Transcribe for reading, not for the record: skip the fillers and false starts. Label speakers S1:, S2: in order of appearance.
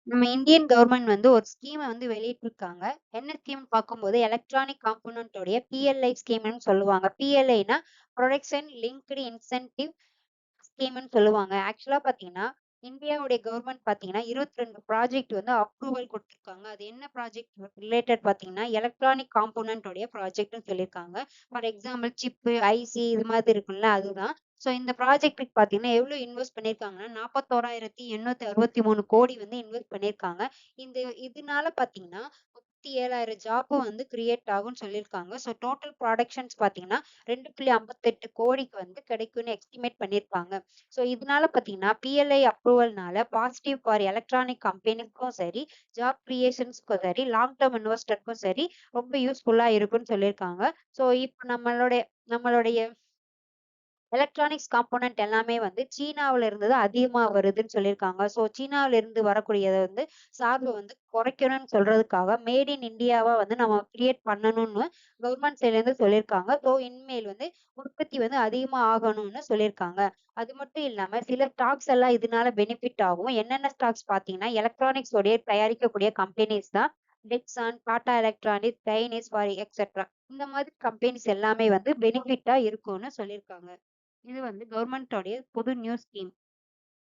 S1: நம்ம Indian government வந்து ஒரு ஸ்கீம வந்து வெளியிட்டிருக்காங்க. என்ன ஸ்கீம்னு பார்க்கும்போது, எலக்ட்ரானிக் காம்போனன்ட் உடைய பிஎல்ஐ ஸ்கீம்ன்னு சொல்லுவாங்க. பிஎல்ஐனா புரொடக்ஷன் லிங்க்டு இன்சென்டிவ் ஸ்கீம்ன்னு சொல்லுவாங்க. ஆக்சுவலா பார்த்தீங்கன்னா, இந்தியாவுடைய கவர்மெண்ட் பார்த்தீங்கன்னா, 22 ப்ராஜெக்ட் வந்து அப்ரூவல் குடுத்துருக்காங்க. அது என்ன ப்ராஜெக்ட் ரிலேட்டட் பார்த்தீங்கன்னா, எலக்ட்ரானிக் காம்போனன்ட் உடைய ப்ராஜெக்ட்ன்னு சொல்லியிருக்காங்க. ஃபார் எக்ஸாம்பிள் சிப்பு, ஐசி இது மாதிரி இருக்கும்ல அதுதான். ஸோ இந்த ப்ராஜெக்ட்க்கு பார்த்தீங்கன்னா, எவ்வளோ இன்வெஸ்ட் பண்ணியிருக்காங்கன்னா, 41,863 கோடி வந்து இன்வெஸ்ட் பண்ணியிருக்காங்க. இந்த இதனால பார்த்தீங்கன்னா, 37,000 ஜாப்பும் வந்து கிரியேட் ஆகும்ன்னு சொல்லியிருக்காங்க. ஸோ டோட்டல் ப்ரொடக்ஷன்ஸ் பார்த்தீங்கன்னா, 2,58 கோடிக்கு வந்து கிடைக்கும்னு எஸ்டிமேட் பண்ணியிருக்காங்க. ஸோ இதனால பார்த்தீங்கன்னா, பிஎல்ஐ அப்ரூவல்னால பாசிட்டிவ் ஃபார் எலக்ட்ரானிக் கம்பெனிஸ்க்கும் சரி, ஜாப் கிரியேஷன்ஸ்க்கும் சரி, லாங் டெர்ம் இன்வெஸ்டருக்கும் சரி, ரொம்ப யூஸ்ஃபுல்லா இருக்கும்ன்னு சொல்லியிருக்காங்க. ஸோ இப்ப நம்மளுடைய எலக்ட்ரானிக்ஸ் காம்போனன்ட் எல்லாமே வந்து சீனாவுல இருந்து தான் அதிகமா வருதுன்னு சொல்லியிருக்காங்க. ஸோ சீனாவுல இருந்து வரக்கூடியத வந்து சார்ப வந்து குறைக்கணும்னு சொல்றதுக்காக, மேட் இன் இண்டியாவா வந்து நம்ம கிரியேட் பண்ணணும்னு கவர்மெண்ட் சைட்ல இருந்து சொல்லியிருக்காங்க. ஸோ இனிமேல் வந்து உற்பத்தி வந்து அதிகமா ஆகணும்னு சொல்லியிருக்காங்க. அது மட்டும் இல்லாம சில ஸ்டாக்ஸ் எல்லாம் இதனால பெனிஃபிட் ஆகும். என்னென்ன ஸ்டாக்ஸ் பார்த்தீங்கன்னா, எலக்ட்ரானிக்ஸ் உடைய தயாரிக்கக்கூடிய கம்பெனிஸ் தான் டெக்ஸான், டாடா எலக்ட்ரானிக்ஸ், கைனிஸ் ஃபார் எக்ஸெட்ரா. இந்த மாதிரி கம்பெனிஸ் எல்லாமே வந்து பெனிஃபிட்டா இருக்கும்னு சொல்லியிருக்காங்க. இது வந்து கவர்மெண்ட்டோடைய புது நியூ ஸ்கீம்.